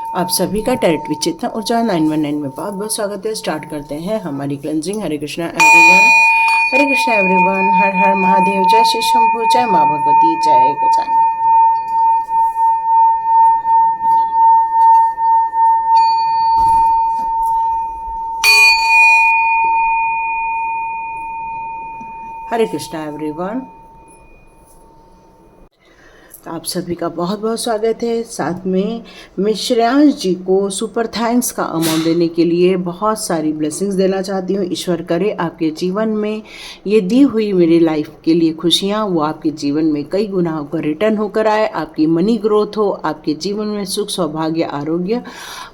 आप सभी का डायरेक्ट विच चेतना ऊर्जा 919 में बहुत बहुत स्वागत है। स्टार्ट करते हैं हमारी क्लेंजिंग। हरे कृष्णा एवरीवन, हरे कृष्णा एवरीवन, हर हर महादेव, जय श्री शंभू, जय माँ भगवती, जय गजानन। हरे कृष्णा एवरीवन, तो आप सभी का बहुत बहुत स्वागत है। साथ में मैं श्रेयांश जी को सुपर थैंक्स का अमाउंट देने के लिए बहुत सारी ब्लेसिंग्स देना चाहती हूँ। ईश्वर करे आपके जीवन में ये दी हुई मेरी लाइफ के लिए खुशियाँ वो आपके जीवन में कई गुना होकर रिटर्न होकर आए, आपकी मनी ग्रोथ हो, आपके जीवन में सुख सौभाग्य आरोग्य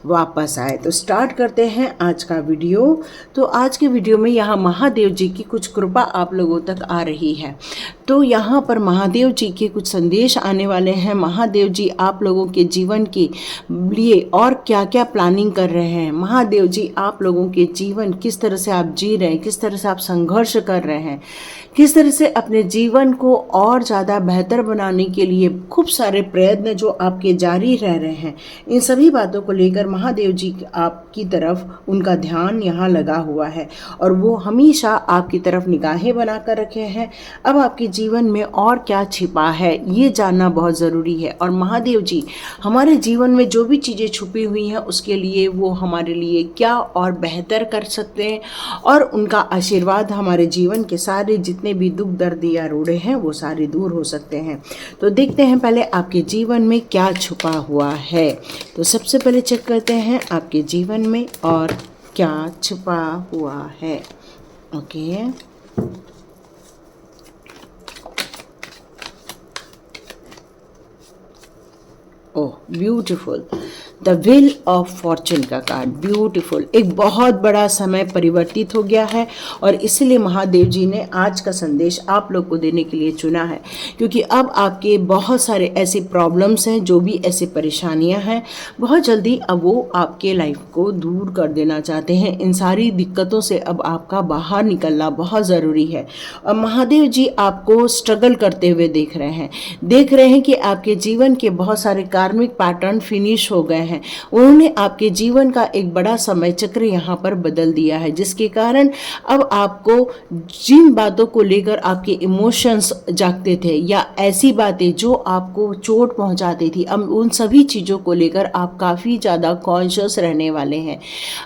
वापस आए। तो स्टार्ट करते हैं आज का वीडियो। तो आज के वीडियो में यहाँ महादेव जी की कुछ कृपा आप लोगों तक आ रही है। तो यहाँ पर महादेव जी के कुछ संदेश आने वाले हैं। महादेव जी आप लोगों के जीवन के लिए और क्या क्या प्लानिंग कर रहे हैं। महादेव जी आप लोगों के जीवन किस तरह से आप जी रहे हैं, किस तरह से आप संघर्ष कर रहे हैं, किस तरह से अपने जीवन को और ज़्यादा बेहतर बनाने के लिए खूब सारे प्रयत्न जो आपके जारी रह रहे हैं, इन सभी बातों को लेकर महादेव जी आपकी तरफ उनका ध्यान यहाँ लगा हुआ है और वो हमेशा आपकी तरफ निगाहें बना कर रखे हैं। अब आपके जीवन में और क्या छिपा है ये जानना बहुत ज़रूरी है। और महादेव जी हमारे जीवन में जो भी चीज़ें छुपी हुई हैं उसके लिए वो हमारे लिए क्या और बेहतर कर सकते हैं, और उनका आशीर्वाद हमारे जीवन के सारे जितने भी दुख दर्द या रोड़े हैं वो सारे दूर हो सकते हैं। तो देखते हैं पहले आपके जीवन में क्या छुपा हुआ है। तो सबसे पहले चेक करते हैं आपके जीवन में और क्या छुपा हुआ है। Okay, oh beautiful, the wheel of Fortune का कार्ड, ब्यूटीफुल। एक बहुत बड़ा समय परिवर्तित हो गया है और इसलिए महादेव जी ने आज का संदेश आप लोग को देने के लिए चुना है, क्योंकि अब आपके बहुत सारे ऐसे प्रॉब्लम्स हैं, जो भी ऐसे परेशानियां हैं, बहुत जल्दी अब वो आपके लाइफ को दूर कर देना चाहते हैं। इन सारी दिक्कतों से अब आपका बाहर निकलना बहुत ज़रूरी है। और महादेव जी आपको स्ट्रगल करते हुए देख रहे हैं कि आपके जीवन के बहुत सारे कार्मिक पैटर्न फिनिश हो गए हैं। उन्होंने आपके जीवन का एक बड़ा समय चक्र यहाँ पर बदल दिया है, जिसके कारण अब आपको जिन बातों को लेकर आपके इमोशंस जागते थे या ऐसी बातें जो आपको चोट पहुंचाती थी, अब उन सभी चीज़ों को लेकर आप काफ़ी ज़्यादा कॉन्शियस रहने वाले हैं।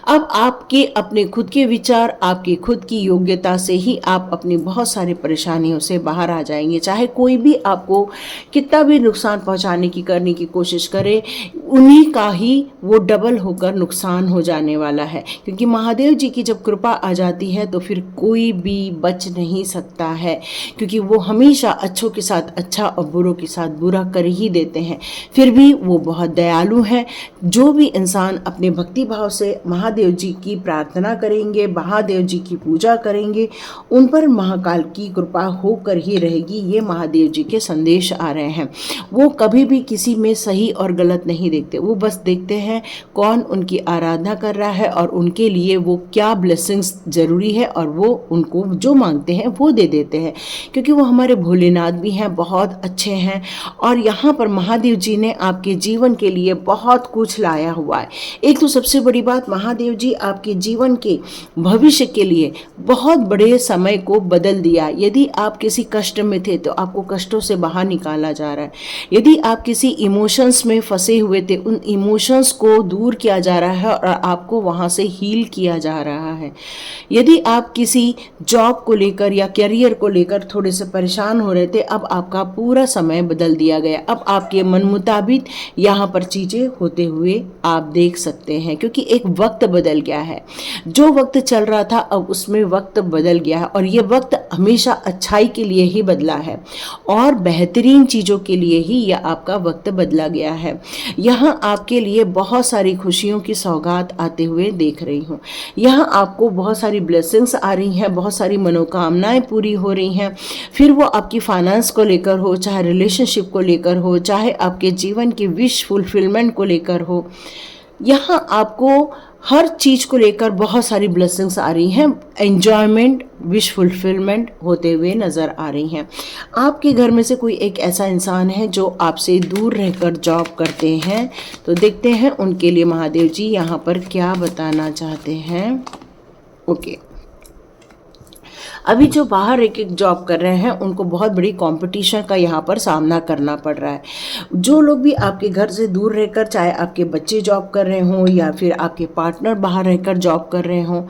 अब आपके अपने खुद के विचार, आपकी खुद की योग्यता से ही आप अपनी बहुत सारी परेशानियों से बाहर आ जाएंगे। चाहे कोई भी आपको कितना भी नुकसान पहुंचाने की करने की कोशिश करे, उन्हीं का ही वो डबल होकर नुकसान हो जाने वाला है। क्योंकि महादेव जी की जब कृपा आ जाती है तो फिर कोई भी बच नहीं सकता है, क्योंकि वो हमेशा अच्छों के साथ अच्छा और बुरों के साथ बुरा कर ही देते हैं। फिर भी वो बहुत दयालु हैं। जो भी इंसान अपने भक्ति भाव से महादेव जी की प्रार्थना करेंगे, महादेव जी की पूजा करेंगे, उन पर महाकाल की कृपा होकर ही रहेगी। ये महादेव जी के संदेश आ रहे हैं। वो कभी भी किसी में सही और गलत नहीं देखते, वो बस देखते हैं कौन उनकी आराधना कर रहा है और उनके लिए वो क्या ब्लेसिंग्स जरूरी है, और वो उनको जो मांगते हैं वो दे देते हैं, क्योंकि वो हमारे भोलेनाथ भी हैं, बहुत अच्छे हैं। और यहाँ पर महादेव जी ने आपके जीवन के लिए बहुत कुछ लाया हुआ है। एक तो सबसे बड़ी बात, महादेव जी आपके जीवन के भविष्य के लिए बहुत बड़े समय को बदल दिया। यदि आप किसी कष्ट में थे तो आपको कष्टों से बाहर निकाला जा रहा है। यदि आप किसी इमोशंस में फंसे हुए थे, उन इमोशंस को दूर किया जा रहा है और आपको वहाँ से हील किया जा रहा है। यदि आप किसी जॉब को लेकर या करियर को लेकर थोड़े से परेशान हो रहे थे, अब आपका पूरा समय बदल दिया गया। अब आपके मन मुताबिक यहाँ पर चीज़ें होते हुए आप देख सकते हैं, क्योंकि एक वक्त बदल गया है। जो वक्त चल रहा था अब उसमें वक्त बदल गया है, और ये वक्त हमेशा अच्छाई के लिए ही बदला है और बेहतरीन चीज़ों के लिए ही यह आपका वक्त बदला गया है। यहाँ आपके लिए बहुत सारी खुशियों की सौगात आते हुए देख रही हूँ। यहाँ आपको बहुत सारी ब्लेसिंग्स आ रही हैं, बहुत सारी मनोकामनाएं पूरी हो रही हैं। फिर वो आपकी फाइनेंस को लेकर हो, चाहे रिलेशनशिप को लेकर हो, चाहे आपके जीवन की विश फुलफिलमेंट को लेकर हो, यहाँ आपको हर चीज़ को लेकर बहुत सारी ब्लेसिंग्स आ रही हैं, एन्जॉयमेंट, विश फुलफिलमेंट होते हुए नज़र आ रही हैं। आपके घर में से कोई एक ऐसा इंसान है जो आपसे दूर रहकर जॉब करते हैं, तो देखते हैं उनके लिए महादेव जी यहाँ पर क्या बताना चाहते हैं। ओके, अभी जो बाहर एक एक जॉब कर रहे हैं उनको बहुत बड़ी कंपटीशन का यहाँ पर सामना करना पड़ रहा है। जो लोग भी आपके घर से दूर रहकर, चाहे आपके बच्चे जॉब कर रहे हों या फिर आपके पार्टनर बाहर रहकर जॉब कर रहे हों,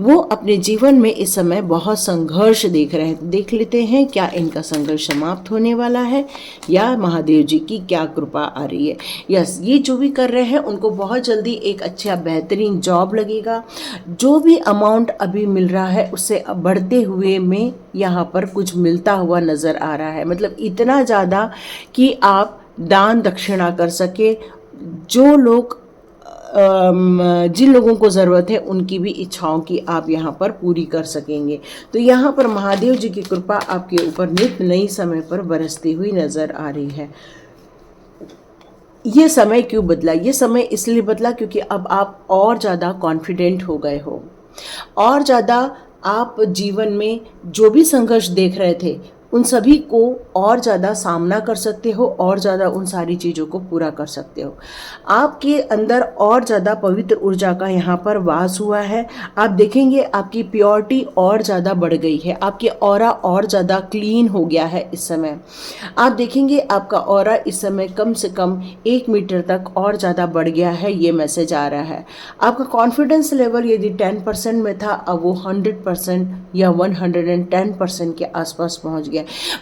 वो अपने जीवन में इस समय बहुत संघर्ष देख रहे हैं। देख लेते हैं क्या इनका संघर्ष समाप्त होने वाला है या महादेव जी की क्या कृपा आ रही है। यस, ये जो भी कर रहे हैं उनको बहुत जल्दी एक अच्छा बेहतरीन जॉब लगेगा। जो भी अमाउंट अभी मिल रहा है उससे बढ़ते हुए में यहाँ पर कुछ मिलता हुआ नज़र आ रहा है। मतलब इतना ज़्यादा कि आप दान दक्षिणा कर सके। जो लोग जिन लोगों को ज़रूरत है उनकी भी इच्छाओं की आप यहाँ पर पूरी कर सकेंगे। तो यहाँ पर महादेव जी की कृपा आपके ऊपर नित नई समय पर बरसती हुई नज़र आ रही है। ये समय क्यों बदला? ये समय इसलिए बदला क्योंकि अब आप और ज़्यादा कॉन्फिडेंट हो गए हो, और ज़्यादा आप जीवन में जो भी संघर्ष देख रहे थे उन सभी को और ज़्यादा सामना कर सकते हो, और ज़्यादा उन सारी चीज़ों को पूरा कर सकते हो। आपके अंदर और ज़्यादा पवित्र ऊर्जा का यहाँ पर वास हुआ है। आप देखेंगे आपकी प्योरिटी और ज़्यादा बढ़ गई है, आपकी ऑरा और ज़्यादा क्लीन हो गया है इस समय। आप देखेंगे आपका ऑरा इस समय कम से कम 1 मीटर तक और ज़्यादा बढ़ गया है, ये मैसेज आ रहा है। आपका कॉन्फिडेंस लेवल यदि 10% में था, अब वो 100% या 110% के आसपास पहुँच गया।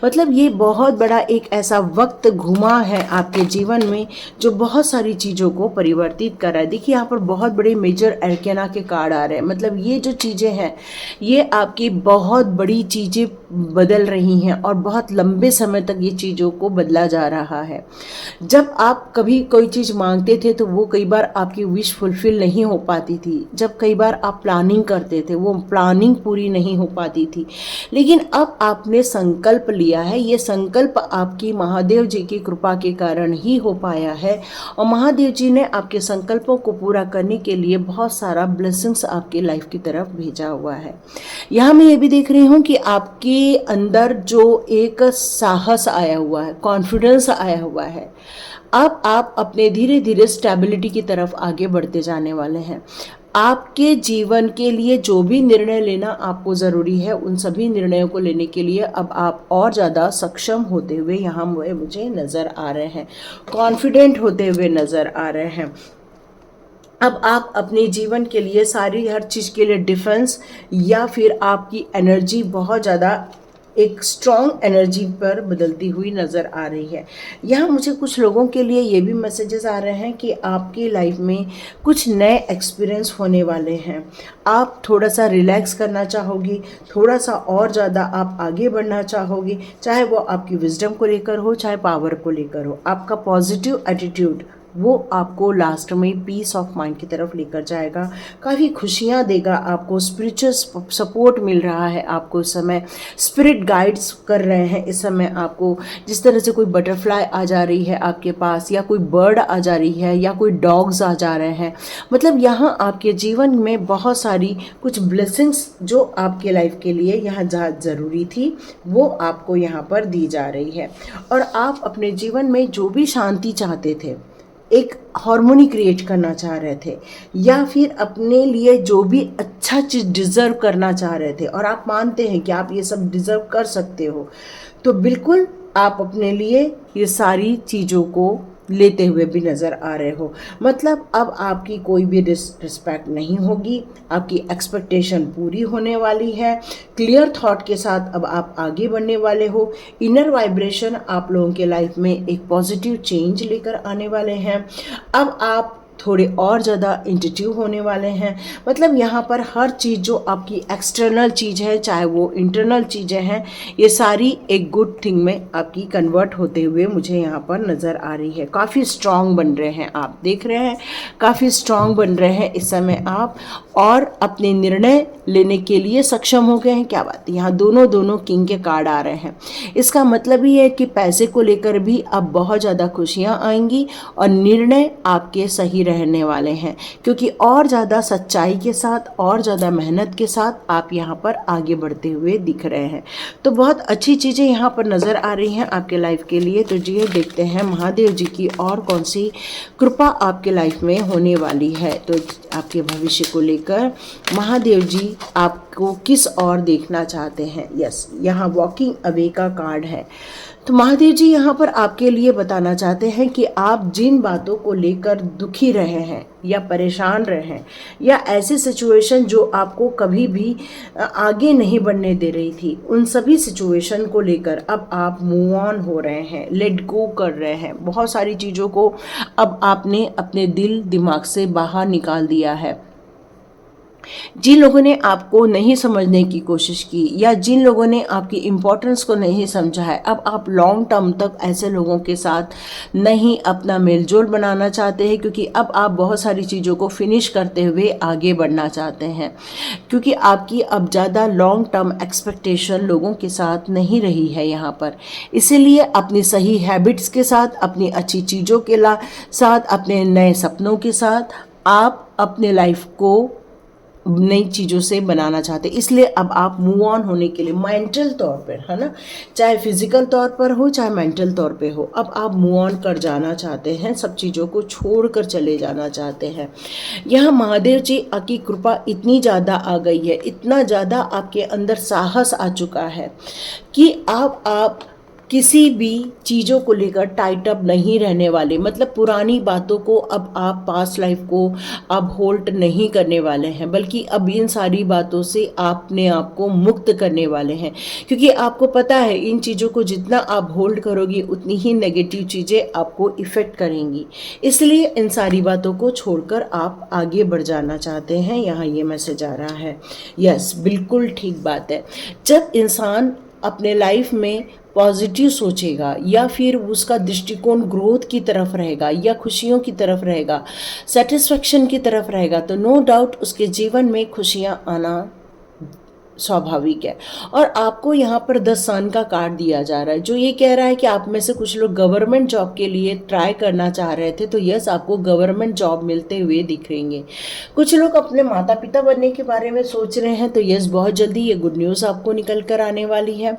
मतलब ये बहुत बड़ा एक ऐसा वक्त घुमा है आपके जीवन में जो बहुत सारी चीज़ों को परिवर्तित कर रहा है। देखिए यहाँ पर बहुत बड़े मेजर एरकेना के कार्ड आ रहे हैं। मतलब ये जो चीज़ें हैं ये आपकी बहुत बड़ी चीज़ें बदल रही हैं और बहुत लंबे समय तक ये चीज़ों को बदला जा रहा है। जब आप कभी कोई चीज़ मांगते थे तो वो कई बार आपकी विश फुलफिल नहीं हो पाती थी। जब कई बार आप प्लानिंग करते थे वो प्लानिंग पूरी नहीं हो पाती थी। लेकिन अब आपने संकल्प लिया है, ये संकल्प आपकी महादेव जी की कृपा के कारण ही हो पाया है, और महादेव जी ने आपके संकल्पों को पूरा करने के लिए बहुत सारा ब्लेसिंग्स आपकी लाइफ की तरफ भेजा हुआ है। यहाँ मैं ये भी देख रही हूँ कि आपके अंदर जो एक साहस आया हुआ है, कॉन्फिडेंस आया हुआ है, अब आप अपने धीरे धीरे स्टेबिलिटी की तरफ आगे बढ़ते जाने वाले हैं। आपके जीवन के लिए जो भी निर्णय लेना आपको ज़रूरी है उन सभी निर्णयों को लेने के लिए अब आप और ज़्यादा सक्षम होते हुए यहाँ मुझे नज़र आ रहे हैं, कॉन्फिडेंट होते हुए नज़र आ रहे हैं। अब आप अपने जीवन के लिए सारी हर चीज़ के लिए डिफेंस या फिर आपकी एनर्जी बहुत ज़्यादा एक स्ट्रॉन्ग एनर्जी पर बदलती हुई नज़र आ रही है। यहाँ मुझे कुछ लोगों के लिए ये भी मैसेजेस आ रहे हैं कि आपकी लाइफ में कुछ नए एक्सपीरियंस होने वाले हैं। आप थोड़ा सा रिलैक्स करना चाहोगी, थोड़ा सा और ज़्यादा आप आगे बढ़ना चाहोगी, चाहे वो आपकी विजडम को लेकर हो, चाहे पावर को लेकर हो। आपका पॉजिटिव एटीट्यूड वो आपको लास्ट में पीस ऑफ माइंड की तरफ लेकर जाएगा, काफ़ी खुशियाँ देगा आपको। स्पिरिचुअल सपोर्ट मिल रहा है आपको इस समय, स्पिरिट गाइड्स कर रहे हैं इस समय आपको। जिस तरह से कोई बटरफ्लाई आ जा रही है आपके पास, या कोई बर्ड आ जा रही है, या कोई डॉग्स आ जा रहे हैं, मतलब यहाँ आपके जीवन में बहुत सारी कुछ ब्लेसिंग्स जो आपके लाइफ के लिए यहाँ ज़रूरी थी वो आपको यहाँ पर दी जा रही है। और आप अपने जीवन में जो भी शांति चाहते थे, एक हार्मोनी क्रिएट करना चाह रहे थे, या फिर अपने लिए जो भी अच्छा चीज़ डिज़र्व करना चाह रहे थे और आप मानते हैं कि आप ये सब डिज़र्व कर सकते हो, तो बिल्कुल आप अपने लिए ये सारी चीज़ों को लेते हुए भी नज़र आ रहे हो। मतलब अब आपकी कोई भी डिसरिस्पेक्ट नहीं होगी, आपकी एक्सपेक्टेशन पूरी होने वाली है। क्लियर थॉट के साथ अब आप आगे बढ़ने वाले हो। इनर वाइब्रेशन आप लोगों के लाइफ में एक पॉजिटिव चेंज लेकर आने वाले हैं। अब आप थोड़े और ज़्यादा इंट्यूटिव होने वाले हैं। मतलब यहाँ पर हर चीज़ जो आपकी एक्सटर्नल चीज़ है, चाहे वो इंटरनल चीज़ें हैं, ये सारी एक गुड थिंग में आपकी कन्वर्ट होते हुए मुझे यहाँ पर नज़र आ रही है। काफ़ी स्ट्रॉन्ग बन रहे हैं आप, देख रहे हैं काफ़ी स्ट्रॉन्ग बन रहे हैं इस समय आप, और अपने निर्णय लेने के लिए सक्षम हो गए हैं। क्या बात है, यहाँ दोनों किंग के कार्ड आ रहे हैं। इसका मतलब ये है कि पैसे को लेकर भी अब बहुत ज़्यादा खुशियाँ आएंगी और निर्णय आपके सही रहने वाले हैं, क्योंकि और ज़्यादा सच्चाई के साथ और ज़्यादा मेहनत के साथ आप यहाँ पर आगे बढ़ते हुए दिख रहे हैं। तो बहुत अच्छी चीज़ें यहाँ पर नज़र आ रही हैं आपके लाइफ के लिए। तो जी देखते हैं महादेव जी की और कौन सी कृपा आपके लाइफ में होने वाली है। तो आपके भविष्य को लेकर महादेव जी आपको किस और देखना चाहते हैं। यस, यहाँ वॉकिंग अवे का कार्ड है। तो महादेव जी यहाँ पर आपके लिए बताना चाहते हैं कि आप जिन बातों को लेकर दुखी रहे हैं या परेशान रहे हैं, या ऐसी सिचुएशन जो आपको कभी भी आगे नहीं बढ़ने दे रही थी, उन सभी सिचुएशन को लेकर अब आप मूव ऑन हो रहे हैं, लेट गो कर रहे हैं। बहुत सारी चीज़ों को अब आपने अपने दिल दिमाग से बाहर निकाल दिया है। जिन लोगों ने आपको नहीं समझने की कोशिश की या जिन लोगों ने आपकी इम्पोर्टेंस को नहीं समझा है, अब आप लॉन्ग टर्म तक ऐसे लोगों के साथ नहीं अपना मेलजोल बनाना चाहते हैं, क्योंकि अब आप बहुत सारी चीज़ों को फिनिश करते हुए आगे बढ़ना चाहते हैं, क्योंकि आपकी अब ज़्यादा लॉन्ग टर्म एक्सपेक्टेशन लोगों के साथ नहीं रही है यहाँ पर। इसीलिए अपनी सही हैबिट्स के साथ, अपनी अच्छी चीज़ों के साथ, अपने नए सपनों के साथ आप अपने लाइफ को नई चीज़ों से बनाना चाहते हैं। इसलिए अब आप मूव ऑन होने के लिए मेंटल तौर पर, है ना, चाहे फिजिकल तौर पर हो चाहे मेंटल तौर पे हो, अब आप मूव ऑन कर जाना चाहते हैं, सब चीज़ों को छोड़कर चले जाना चाहते हैं। यहाँ महादेव जी की कृपा इतनी ज़्यादा आ गई है, इतना ज़्यादा आपके अंदर साहस आ चुका है कि आप किसी भी चीज़ों को लेकर टाइट अप नहीं रहने वाले। मतलब पुरानी बातों को अब आप, पास्ट लाइफ को अब होल्ड नहीं करने वाले हैं, बल्कि अब इन सारी बातों से आपने आप को मुक्त करने वाले हैं, क्योंकि आपको पता है इन चीज़ों को जितना आप होल्ड करोगी उतनी ही नेगेटिव चीज़ें आपको इफ़ेक्ट करेंगी। इसलिए इन सारी बातों को छोड़कर आप आगे बढ़ जाना चाहते हैं, यहाँ ये मैसेज आ रहा है। यस, बिल्कुल ठीक बात है। जब इंसान अपने लाइफ में पॉजिटिव सोचेगा या फिर उसका दृष्टिकोण ग्रोथ की तरफ रहेगा या खुशियों की तरफ रहेगा, सेटिस्फेक्शन की तरफ रहेगा, तो नो डाउट उसके जीवन में खुशियाँ आना स्वाभाविक है। और आपको यहाँ पर 10 सन का कार्ड दिया जा रहा है, जो ये कह रहा है कि आप में से कुछ लोग गवर्नमेंट जॉब के लिए ट्राई करना चाह रहे थे, तो यस, आपको गवर्नमेंट जॉब मिलते हुए दिख रहेंगे। कुछ लोग अपने माता पिता बनने के बारे में सोच रहे हैं, तो यस, बहुत जल्दी ये गुड न्यूज़ आपको निकल कर आने वाली है।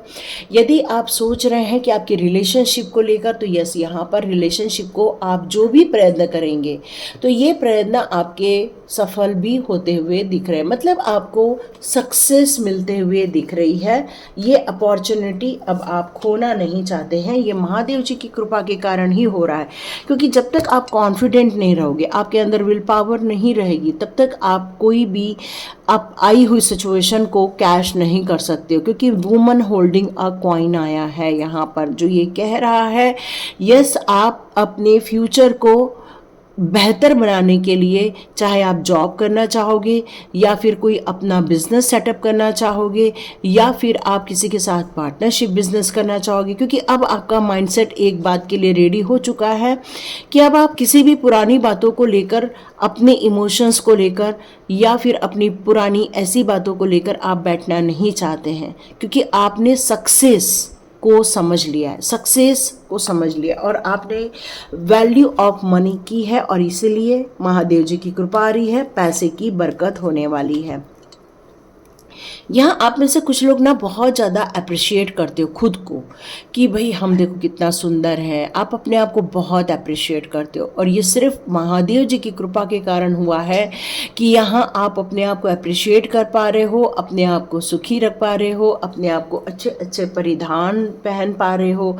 यदि आप सोच रहे हैं कि आपके रिलेशनशिप को लेकर, तो यस, यहाँ पर रिलेशनशिप को आप जो भी प्रयत्न करेंगे तो ये प्रयत्न आपके सफल भी होते हुए दिख रहे हैं। मतलब आपको सक्सेस मिलते हुए दिख रही है। ये अपॉर्चुनिटी अब आप खोना नहीं चाहते हैं। ये महादेव जी की कृपा के कारण ही हो रहा है, क्योंकि जब तक आप कॉन्फिडेंट नहीं रहोगे, आपके अंदर विल पावर नहीं रहेगी, तब तक आप कोई भी आप आई हुई सिचुएशन को कैश नहीं कर सकते हो। क्योंकि वुमन होल्डिंग अ कॉइन आया है यहाँ पर, जो ये कह रहा है यस, आप अपने फ्यूचर को बेहतर बनाने के लिए, चाहे आप जॉब करना चाहोगे या फिर कोई अपना बिजनेस सेटअप करना चाहोगे या फिर आप किसी के साथ पार्टनरशिप बिजनेस करना चाहोगे, क्योंकि अब आपका माइंडसेट एक बात के लिए रेडी हो चुका है कि अब आप किसी भी पुरानी बातों को लेकर, अपने इमोशंस को लेकर या फिर अपनी पुरानी ऐसी बातों को लेकर आप बैठना नहीं चाहते हैं, क्योंकि आपने सक्सेस को समझ लिया है, सक्सेस को समझ लिया और आपने वैल्यू ऑफ मनी की है, और इसीलिए महादेव जी की कृपा आ रही है, पैसे की बरकत होने वाली है। यहाँ आप में से कुछ लोग ना बहुत ज़्यादा अप्रिशिएट करते हो खुद को, कि भाई हम देखो कितना सुंदर है, आप अपने आप को बहुत अप्रिशिएट करते हो। और ये सिर्फ महादेव जी की कृपा के कारण हुआ है कि यहाँ आप अपने आप को अप्रिशिएट कर पा रहे हो, अपने आप को सुखी रख पा रहे हो, अपने आप को अच्छे अच्छे परिधान पहन पा रहे हो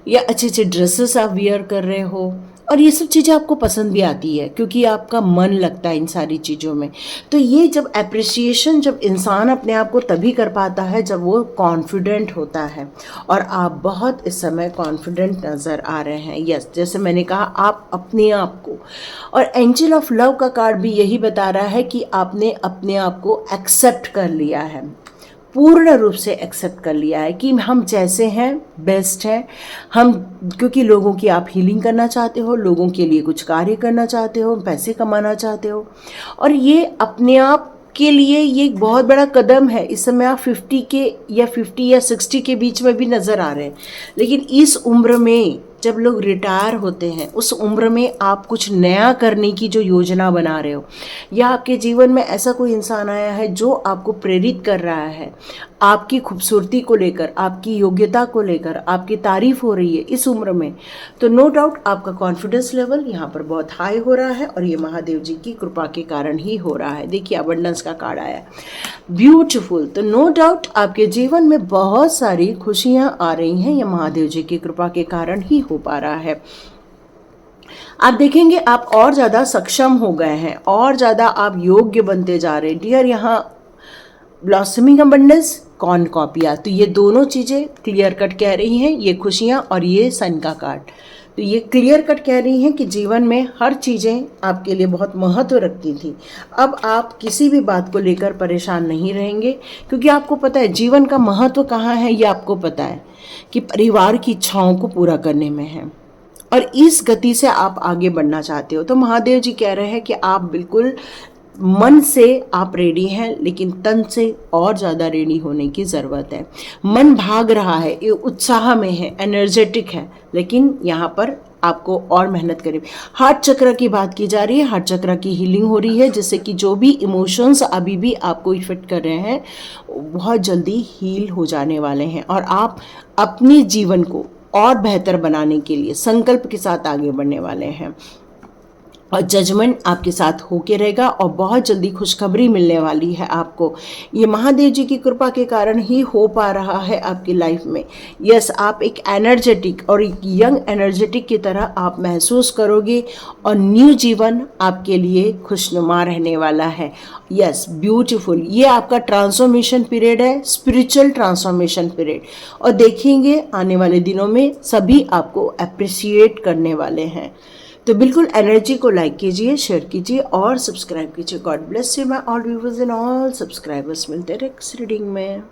या अच्छे अच्छे ड्रेसेस आप वियर कर रहे हो, और ये सब चीज़ें आपको पसंद भी आती है क्योंकि आपका मन लगता है इन सारी चीज़ों में। तो ये जब एप्रिसिएशन जब इंसान अपने आप को तभी कर पाता है जब वो कॉन्फिडेंट होता है, और आप बहुत इस समय कॉन्फिडेंट नज़र आ रहे हैं। यस, जैसे मैंने कहा, आप अपने आप को, और एंजल ऑफ लव का कार्ड भी यही बता रहा है कि आपने अपने आप को एक्सेप्ट कर लिया है, पूर्ण रूप से एक्सेप्ट कर लिया है कि हम जैसे हैं बेस्ट हैं हम, क्योंकि लोगों की आप हीलिंग करना चाहते हो, लोगों के लिए कुछ कार्य करना चाहते हो, पैसे कमाना चाहते हो, और ये अपने आप के लिए ये एक बहुत बड़ा कदम है। इस समय आप 50 या 60 के बीच में भी नज़र आ रहे हैं, लेकिन इस उम्र में जब लोग रिटायर होते हैं उस उम्र में आप कुछ नया करने की जो योजना बना रहे हो, या आपके जीवन में ऐसा कोई इंसान आया है जो आपको प्रेरित कर रहा है, आपकी खूबसूरती को लेकर, आपकी योग्यता को लेकर आपकी तारीफ हो रही है इस उम्र में, तो नो डाउट आपका कॉन्फिडेंस लेवल यहाँ पर बहुत हाई हो रहा है और ये महादेव जी की कृपा के कारण ही हो रहा है। देखिए अबंडेंस का कार्ड आया, ब्यूटीफुल। तो नो डाउट आपके जीवन में बहुत सारी खुशियाँ आ रही हैं, ये महादेव जी की कृपा के कारण ही हो पा रहा है। आप देखेंगे आप और ज़्यादा सक्षम हो गए हैं, और ज़्यादा आप योग्य बनते जा रहे हैं। डियर यहाँ ब्लॉसमिंग अबंडेंस, कॉर्न कॉपिया, तो ये दोनों चीज़ें क्लियर कट कह रही हैं, ये खुशियाँ और ये सन का कार्ड, तो ये क्लियर कट कह रही हैं कि जीवन में हर चीज़ें आपके लिए बहुत महत्व रखती थी। अब आप किसी भी बात को लेकर परेशान नहीं रहेंगे, क्योंकि आपको पता है जीवन का महत्व कहाँ है, ये आपको पता है कि परिवार की इच्छाओं को पूरा करने में है, और इस गति से आप आगे बढ़ना चाहते हो। तो महादेव जी कह रहे हैं कि आप बिल्कुल मन से आप रेडी हैं, लेकिन तन से और ज़्यादा रेडी होने की ज़रूरत है। मन भाग रहा है, ये उत्साह में है, एनर्जेटिक है, लेकिन यहाँ पर आपको और मेहनत करें। हार्ट चक्र की बात की जा रही है, हार्ट चक्र की हीलिंग हो रही है, जिससे कि जो भी इमोशंस अभी भी आपको इफेक्ट कर रहे हैं बहुत जल्दी हील हो जाने वाले हैं, और आप अपने जीवन को और बेहतर बनाने के लिए संकल्प के साथ आगे बढ़ने वाले हैं, और जजमेंट आपके साथ होके रहेगा, और बहुत जल्दी खुशखबरी मिलने वाली है आपको। ये महादेव जी की कृपा के कारण ही हो पा रहा है आपकी लाइफ में। यस, आप एक एनर्जेटिक और एक यंग एनर्जेटिक की तरह आप महसूस करोगे, और न्यू जीवन आपके लिए खुशनुमा रहने वाला है। Yes, beautiful. ये आपका ट्रांसफॉर्मेशन पीरियड है, स्पिरिचुअल ट्रांसफॉर्मेशन पीरियड, और देखेंगे आने वाले दिनों में सभी आपको अप्रिशिएट करने वाले हैं। तो बिल्कुल एनर्जी को लाइक कीजिए, शेयर कीजिए और सब्सक्राइब कीजिए। God bless you my all viewers and all subscribers. मिलते हैं नेक्स्ट रीडिंग में।